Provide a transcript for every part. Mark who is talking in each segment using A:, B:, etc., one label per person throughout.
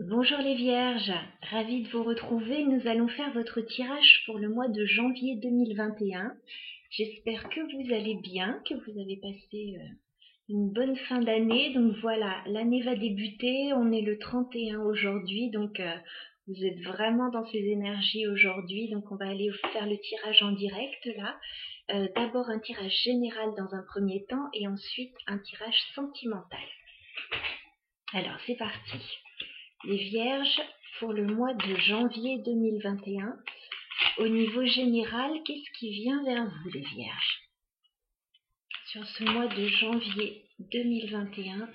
A: Bonjour les Vierges, ravie de vous retrouver. Nous allons faire votre tirage pour le mois de janvier 2021. J'espère que vous allez bien, que vous avez passé une bonne fin d'année. Donc voilà, l'année va débuter, on est le 31 aujourd'hui, donc vous êtes vraiment dans ces énergies aujourd'hui. Donc on va aller faire le tirage en direct là. D'abord un tirage général dans un premier temps et ensuite un tirage sentimental. Alors c'est parti. Les Vierges, pour le mois de janvier 2021, au niveau général, qu'est-ce qui vient vers vous, les Vierges? Sur ce mois de janvier 2021,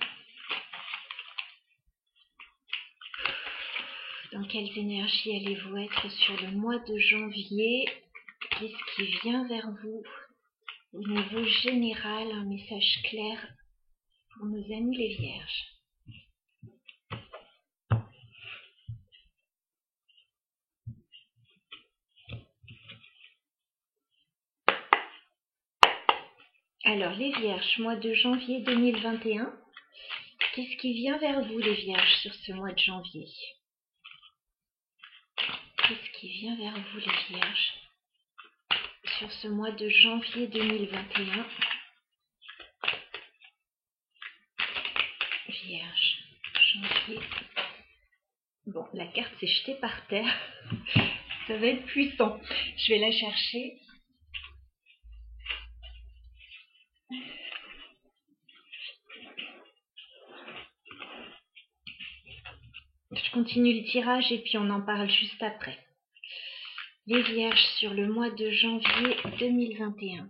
A: dans quelles énergies allez-vous être sur le mois de janvier? Qu'est-ce qui vient vers vous? Au niveau général, un message clair pour nos amis les Vierges. Alors, les Vierges, mois de janvier 2021, qu'est-ce qui vient vers vous, les Vierges, sur ce mois de janvier? Qu'est-ce qui vient vers vous, les Vierges, sur ce mois de janvier 2021? Vierge, janvier. Bon, la carte s'est jetée par terre. Ça va être puissant. Je vais la chercher. Je continue le tirage et puis on en parle juste après. Les Vierges sur le mois de janvier 2021.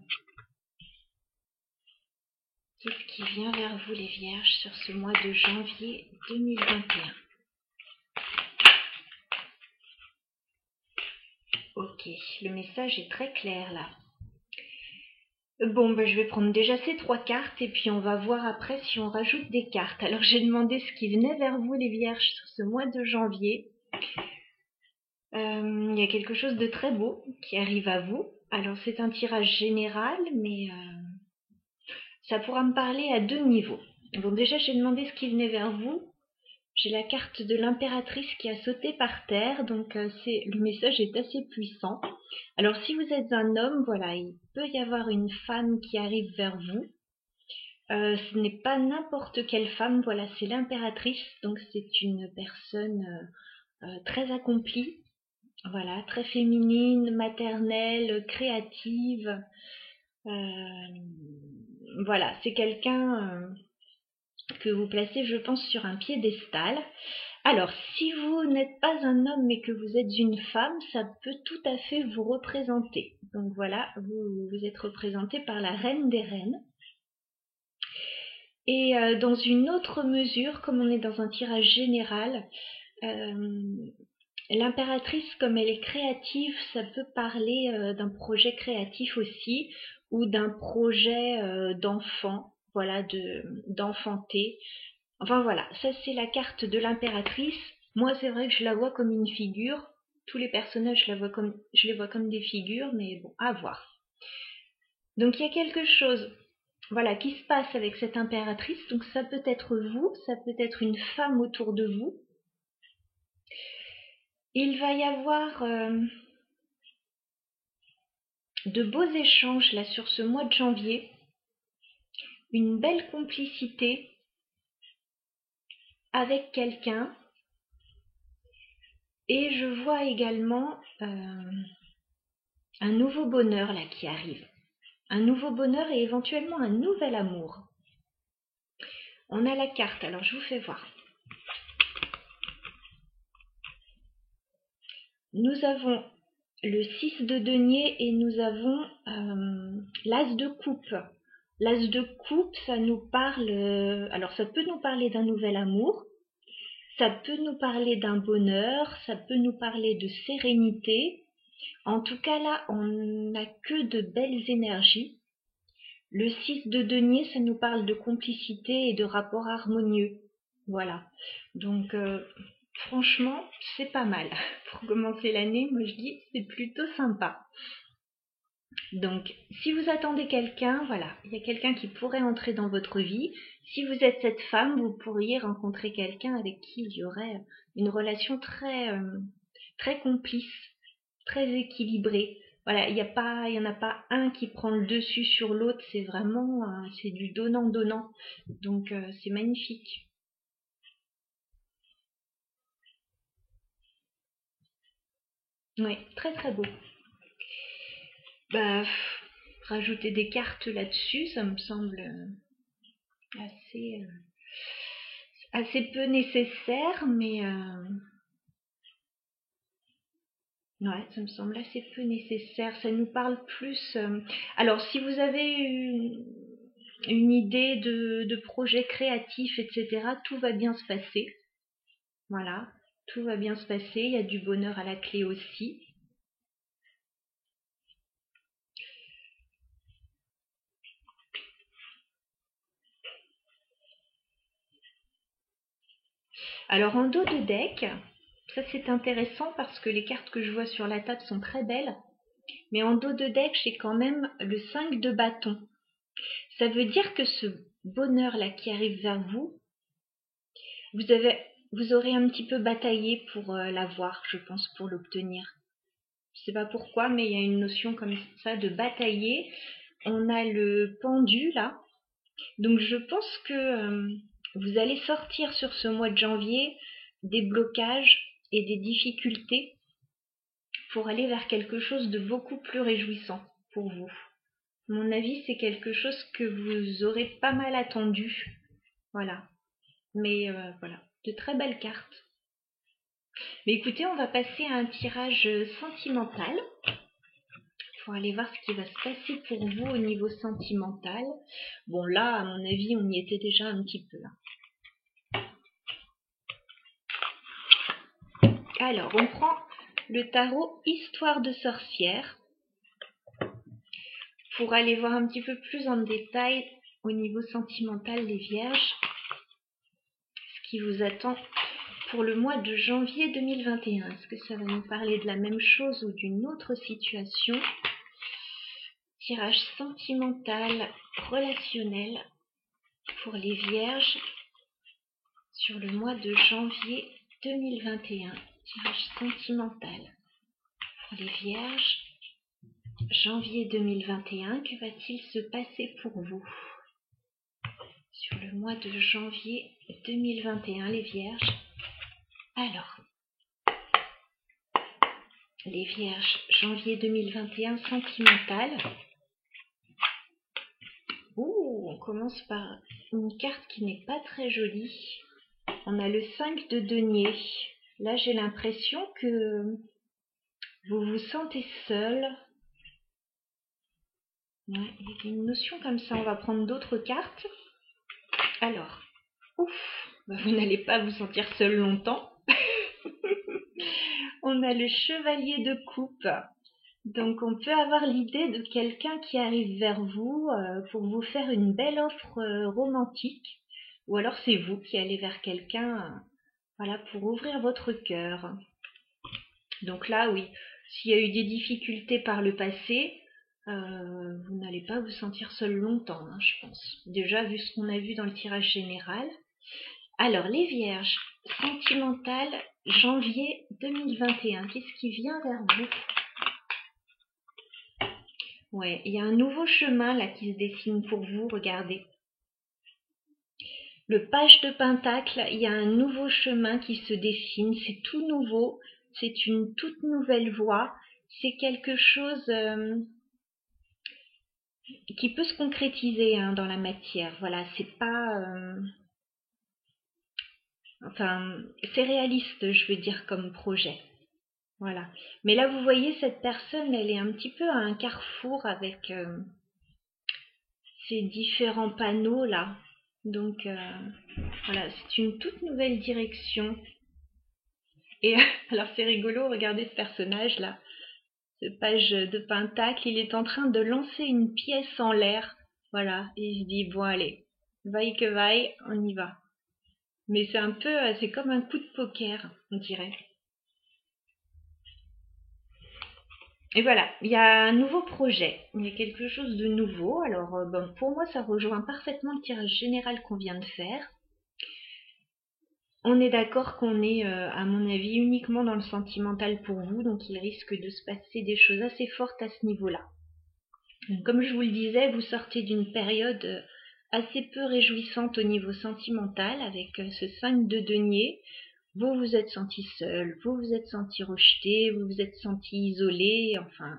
A: Qu'est-ce qui vient vers vous, les Vierges, sur ce mois de janvier 2021? Ok, le message est très clair là. Bon, je vais prendre déjà ces 3 cartes et puis on va voir après si on rajoute des cartes. Alors j'ai demandé ce qui venait vers vous, les Vierges, sur ce mois de janvier. Il y a quelque chose de très beau qui arrive à vous. Alors c'est un tirage général, mais ça pourra me parler à 2 niveaux. Bon, déjà j'ai demandé ce qui venait vers vous. J'ai la carte de l'impératrice qui a sauté par terre, donc le message est assez puissant. Alors si vous êtes un homme, voilà, il peut y avoir une femme qui arrive vers vous. Ce n'est pas n'importe quelle femme, voilà, c'est l'impératrice, donc c'est une personne très accomplie, voilà, très féminine, maternelle, créative. Voilà, c'est quelqu'un que vous placez, je pense, sur un piédestal. Alors, si vous n'êtes pas un homme mais que vous êtes une femme, ça peut tout à fait vous représenter. Donc voilà, vous êtes représenté par la reine des reines. Et dans une autre mesure, comme on est dans un tirage général, l'impératrice, comme elle est créative, ça peut parler d'un projet créatif aussi, ou d'un projet d'enfant, voilà, d'enfanter. Enfin voilà, ça c'est la carte de l'impératrice. Moi c'est vrai que je la vois comme une figure. Tous les personnages je les vois comme des figures, mais bon, à voir. Donc il y a quelque chose, voilà, qui se passe avec cette impératrice. Donc ça peut être vous, ça peut être une femme autour de vous. Il va y avoir de beaux échanges là sur ce mois de janvier, une belle complicité avec quelqu'un, et je vois également un nouveau bonheur là qui arrive. Un nouveau bonheur et éventuellement un nouvel amour. On a la carte, alors je vous fais voir. Nous avons le 6 de denier et nous avons l'as de coupe. L'as de coupe, ça nous parle... alors ça peut nous parler d'un nouvel amour, ça peut nous parler d'un bonheur, ça peut nous parler de sérénité. En tout cas là, on n'a que de belles énergies. Le 6 de denier, ça nous parle de complicité et de rapports harmonieux. Voilà. Donc, franchement, c'est pas mal. Pour commencer l'année, moi je dis, c'est plutôt sympa. Donc, si vous attendez quelqu'un, voilà, il y a quelqu'un qui pourrait entrer dans votre vie. Si vous êtes cette femme, vous pourriez rencontrer quelqu'un avec qui il y aurait une relation très complice, très équilibrée. Voilà, il y en a pas un qui prend le dessus sur l'autre, c'est vraiment, c'est du donnant-donnant. Donc, c'est magnifique. Oui, très très beau. Bah, rajouter des cartes là-dessus, ça me semble assez, assez peu nécessaire, mais ouais, ça me semble assez peu nécessaire. Ça nous parle plus. Alors, si vous avez une idée de projet créatif, etc., tout va bien se passer. Voilà, tout va bien se passer. Il y a du bonheur à la clé aussi. Alors, en dos de deck, ça c'est intéressant parce que les cartes que je vois sur la table sont très belles. Mais en dos de deck, j'ai quand même le 5 de bâton. Ça veut dire que ce bonheur-là qui arrive vers vous, vous avez, vous aurez un petit peu bataillé pour l'avoir, je pense, pour l'obtenir. Je sais pas pourquoi, mais il y a une notion comme ça de batailler. On a le pendu là, donc je pense que vous allez sortir sur ce mois de janvier des blocages et des difficultés pour aller vers quelque chose de beaucoup plus réjouissant pour vous. À mon avis, c'est quelque chose que vous aurez pas mal attendu. Voilà. Mais voilà, de très belles cartes. Mais écoutez, on va passer à un tirage sentimental pour aller voir ce qui va se passer pour vous au niveau sentimental. Bon, là, à mon avis, on y était déjà un petit peu. Alors, on prend le tarot Histoire de sorcière pour aller voir un petit peu plus en détail au niveau sentimental les vierges, ce qui vous attend pour le mois de janvier 2021. Est-ce que ça va nous parler de la même chose ou d'une autre situation? Tirage sentimental, relationnel pour les vierges sur le mois de janvier 2021. Tirage sentimental pour les vierges, janvier 2021. Que va-t-il se passer pour vous sur le mois de janvier 2021, les vierges? Alors, les vierges, janvier 2021, sentimental. Ouh, on commence par une carte qui n'est pas très jolie. On a le 5 de denier. Là, j'ai l'impression que vous vous sentez seul. Ouais, il y a une notion comme ça. On va prendre d'autres cartes. Alors, ouf, vous n'allez pas vous sentir seul longtemps. On a le chevalier de coupe. Donc, on peut avoir l'idée de quelqu'un qui arrive vers vous pour vous faire une belle offre romantique. Ou alors, c'est vous qui allez vers quelqu'un voilà, pour ouvrir votre cœur. Donc là, oui, s'il y a eu des difficultés par le passé, vous n'allez pas vous sentir seul longtemps, hein, je pense. Déjà, vu ce qu'on a vu dans le tirage général. Alors, les vierges, sentimentales, janvier 2021. Qu'est-ce qui vient vers vous? Ouais, il y a un nouveau chemin là qui se dessine pour vous, regardez. Le page de pentacle, il y a un nouveau chemin qui se dessine, c'est tout nouveau, c'est une toute nouvelle voie, c'est quelque chose qui peut se concrétiser hein, dans la matière. Voilà, c'est pas... enfin, c'est réaliste, je veux dire, comme projet. Voilà. Mais là, vous voyez, cette personne, elle est un petit peu à un carrefour avec ces différents panneaux là. Donc, voilà, c'est une toute nouvelle direction. Et alors, c'est rigolo, regardez ce personnage là. Ce page de pentacle, il est en train de lancer une pièce en l'air. Voilà, et il se dit, bon allez, vaille que vaille, on y va. Mais c'est un peu, c'est comme un coup de poker, on dirait. Et voilà, il y a un nouveau projet, il y a quelque chose de nouveau. Alors, bon, pour moi, ça rejoint parfaitement le tirage général qu'on vient de faire. On est d'accord qu'on est, à mon avis, uniquement dans le sentimental pour vous, donc il risque de se passer des choses assez fortes à ce niveau-là. Comme je vous le disais, vous sortez d'une période assez peu réjouissante au niveau sentimental avec ce 5 de denier. Vous vous êtes senti seul, vous vous êtes senti rejeté, vous vous êtes senti isolé, enfin,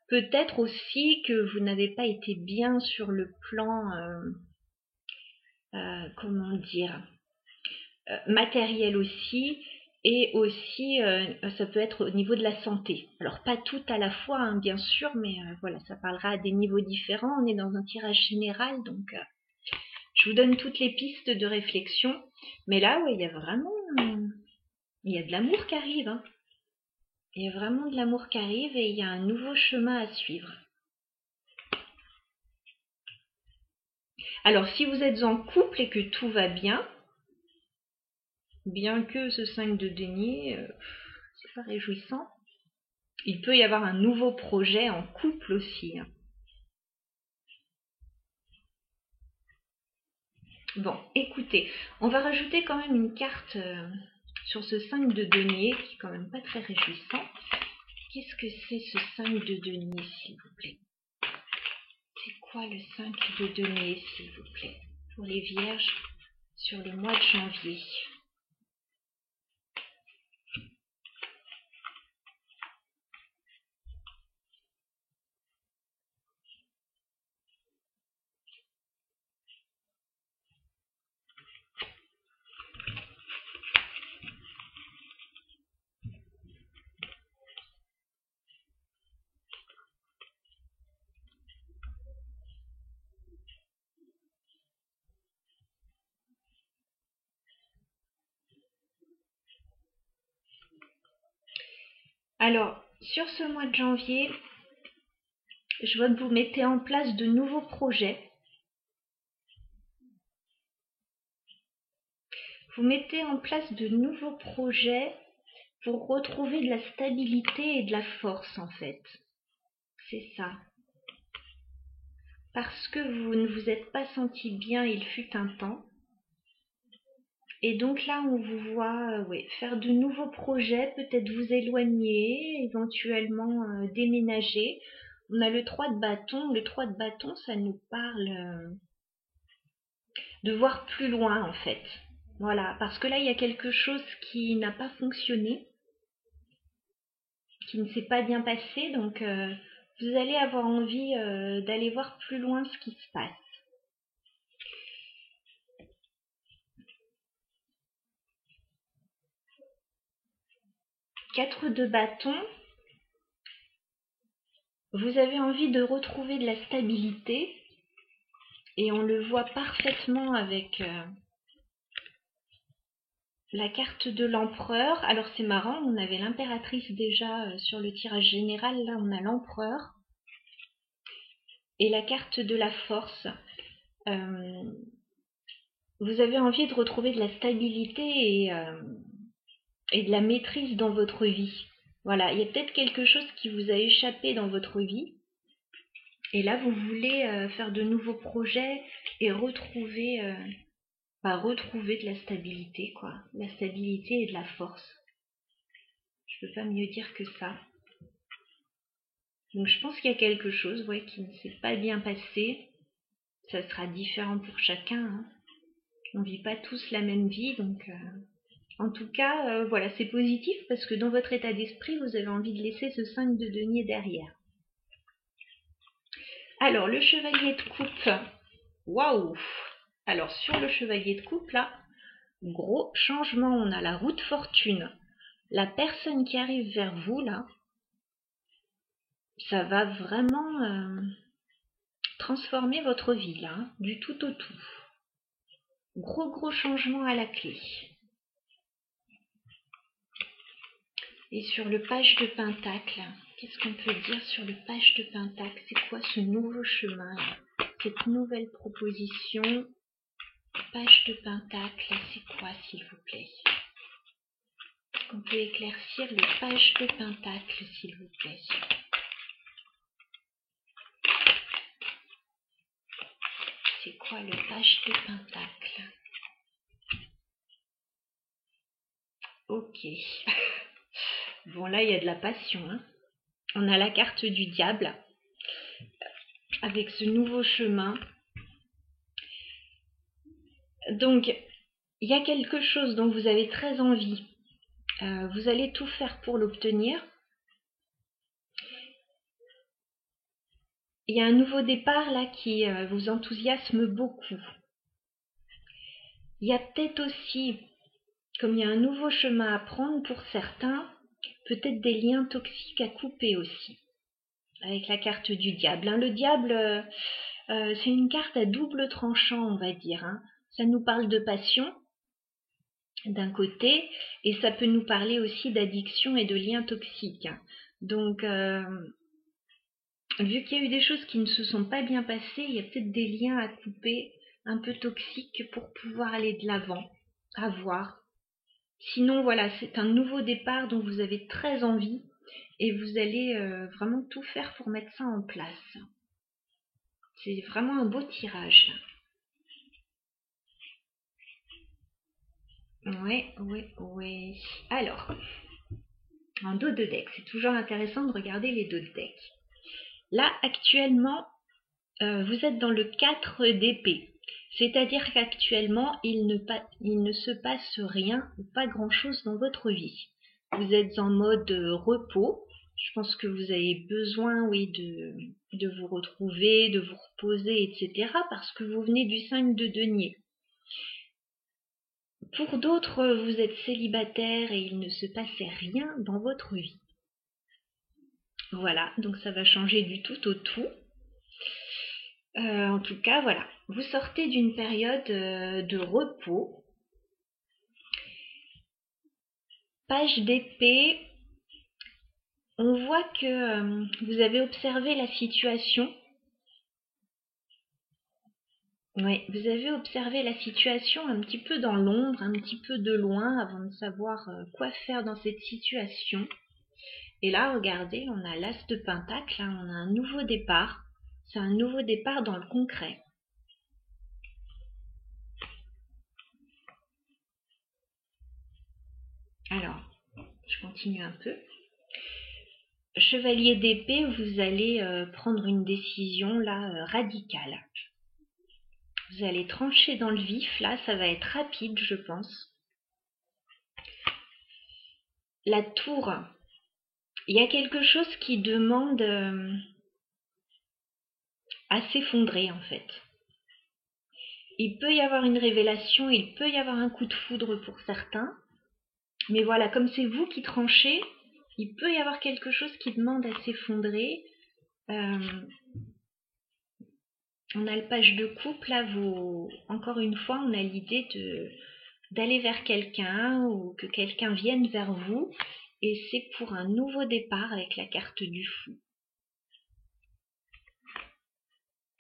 A: peut-être aussi que vous n'avez pas été bien sur le plan, comment dire, matériel aussi, et aussi ça peut être au niveau de la santé. Alors pas tout à la fois, hein, bien sûr, mais voilà, ça parlera à des niveaux différents. On est dans un tirage général, donc je vous donne toutes les pistes de réflexion. Mais là, ouais, il y a vraiment, il y a de l'amour qui arrive, hein. Il y a vraiment de l'amour qui arrive et il y a un nouveau chemin à suivre. Alors, si vous êtes en couple et que tout va bien que ce 5 de denier, c'est pas réjouissant, il peut y avoir un nouveau projet en couple aussi, hein. Bon, écoutez, on va rajouter quand même une carte sur ce 5 de denier qui est quand même pas très réjouissant. Qu'est-ce que c'est ce 5 de denier, s'il vous plaît? C'est quoi le 5 de denier, s'il vous plaît, pour les vierges sur le mois de janvier? Alors, sur ce mois de janvier, je vois que vous mettez en place de nouveaux projets. Vous mettez en place de nouveaux projets pour retrouver de la stabilité et de la force, en fait. C'est ça. Parce que vous ne vous êtes pas senti bien, il fut un temps. Et donc là, on vous voit faire de nouveaux projets, peut-être vous éloigner, éventuellement déménager. On a le 3 de bâton. Le 3 de bâton, ça nous parle de voir plus loin, en fait. Voilà, parce que là, il y a quelque chose qui n'a pas fonctionné, qui ne s'est pas bien passé, donc vous allez avoir envie d'aller voir plus loin ce qui se passe. 4 de bâton, vous avez envie de retrouver de la stabilité, et on le voit parfaitement avec la carte de l'empereur. Alors c'est marrant, on avait l'impératrice déjà sur le tirage général, là on a l'empereur. Et la carte de la force. Vous avez envie de retrouver de la stabilité et de la maîtrise dans votre vie. Voilà, il y a peut-être quelque chose qui vous a échappé dans votre vie. Et là, vous voulez faire de nouveaux projets et retrouver de la stabilité, quoi. De la stabilité et de la force. Je peux pas mieux dire que ça. Donc je pense qu'il y a quelque chose qui ne s'est pas bien passé. Ça sera différent pour chacun, hein. On vit pas tous la même vie, donc en tout cas, voilà, c'est positif parce que dans votre état d'esprit, vous avez envie de laisser ce 5 de denier derrière. Alors, le chevalier de coupe, waouh! Alors, sur le chevalier de coupe, là, gros changement, on a la roue de fortune. La personne qui arrive vers vous, là, ça va vraiment transformer votre vie, là, hein, du tout au tout. Gros changement à la clé. Et sur le page de pentacle, qu'est-ce qu'on peut dire sur le page de pentacle? C'est quoi ce nouveau chemin, cette nouvelle proposition? Page de pentacle, c'est quoi, s'il vous plaît? Est-ce qu'on peut éclaircir le page de pentacle, s'il vous plaît? quoi le page de pentacle? Ok. Bon, là, il y a de la passion. Hein. On a la carte du diable avec ce nouveau chemin. Donc, il y a quelque chose dont vous avez très envie. Vous allez tout faire pour l'obtenir. Il y a un nouveau départ là qui vous enthousiasme beaucoup. Il y a peut-être aussi, comme il y a un nouveau chemin à prendre pour certains, peut-être des liens toxiques à couper aussi. Avec la carte du diable. Hein. Le diable, c'est une carte à double tranchant, on va dire. Hein. Ça nous parle de passion, d'un côté, et ça peut nous parler aussi d'addiction et de liens toxiques. Hein. Donc, vu qu'il y a eu des choses qui ne se sont pas bien passées, il y a peut-être des liens à couper un peu toxiques pour pouvoir aller de l'avant, à voir. Sinon, voilà, c'est un nouveau départ dont vous avez très envie et vous allez vraiment tout faire pour mettre ça en place. C'est vraiment un beau tirage. Ouais. Alors, en dos de deck, c'est toujours intéressant de regarder les dos de deck. Là, actuellement, vous êtes dans le 4 d'épée. C'est-à-dire qu'actuellement, il ne se passe rien ou pas grand-chose dans votre vie. Vous êtes en mode repos. Je pense que vous avez besoin, oui, de vous retrouver, de vous reposer, etc. parce que vous venez du 5 de denier. Pour d'autres, vous êtes célibataire et il ne se passait rien dans votre vie. Voilà, donc ça va changer du tout au tout. En tout cas, voilà, vous sortez d'une période de repos. Page d'épée, on voit que vous avez observé la situation. Oui, vous avez observé la situation un petit peu dans l'ombre, un petit peu de loin avant de savoir quoi faire dans cette situation. Et là, regardez, on a l'as de pentacle, hein, on a un nouveau départ. C'est un nouveau départ dans le concret. Alors, je continue un peu. Chevalier d'épée, vous allez prendre une décision là radicale. Vous allez trancher dans le vif, là, ça va être rapide, je pense. La tour, il y a quelque chose qui demande à s'effondrer, en fait. Il peut y avoir une révélation, il peut y avoir un coup de foudre pour certains. Mais voilà, comme c'est vous qui tranchez, il peut y avoir quelque chose qui demande à s'effondrer. On a le page de couple, là, encore une fois, on a l'idée d'aller vers quelqu'un ou que quelqu'un vienne vers vous. Et c'est pour un nouveau départ avec la carte du fou.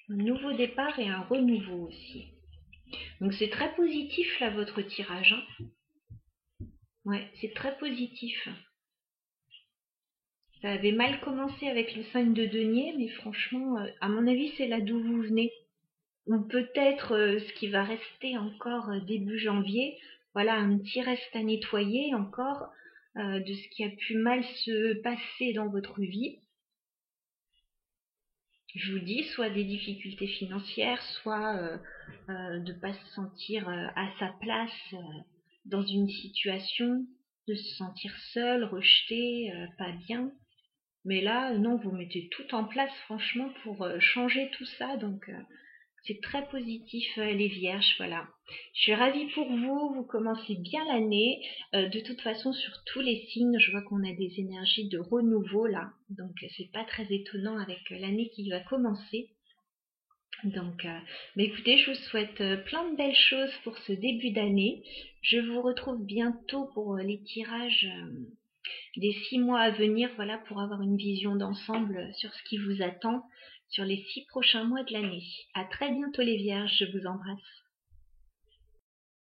A: Un nouveau départ et un renouveau aussi. Donc c'est très positif là votre tirage. Hein. Ouais, c'est très positif. Ça avait mal commencé avec le 5 de denier, mais franchement, à mon avis, c'est là d'où vous venez. Ou peut-être ce qui va rester encore début janvier. Voilà, un petit reste à nettoyer encore de ce qui a pu mal se passer dans votre vie. Je vous dis, soit des difficultés financières, soit de ne pas se sentir à sa place dans une situation, de se sentir seul, rejeté, pas bien. Mais là, non, vous mettez tout en place, franchement, pour changer tout ça. Donc, c'est très positif, les vierges, voilà. Je suis ravie pour vous, vous commencez bien l'année. De toute façon, sur tous les signes, je vois qu'on a des énergies de renouveau, là. Donc, c'est pas très étonnant avec l'année qui va commencer. Donc, écoutez, je vous souhaite plein de belles choses pour ce début d'année. Je vous retrouve bientôt pour les tirages des 6 mois à venir, voilà, pour avoir une vision d'ensemble sur ce qui vous attend sur les 6 prochains mois de l'année. À très bientôt les vierges, je vous embrasse.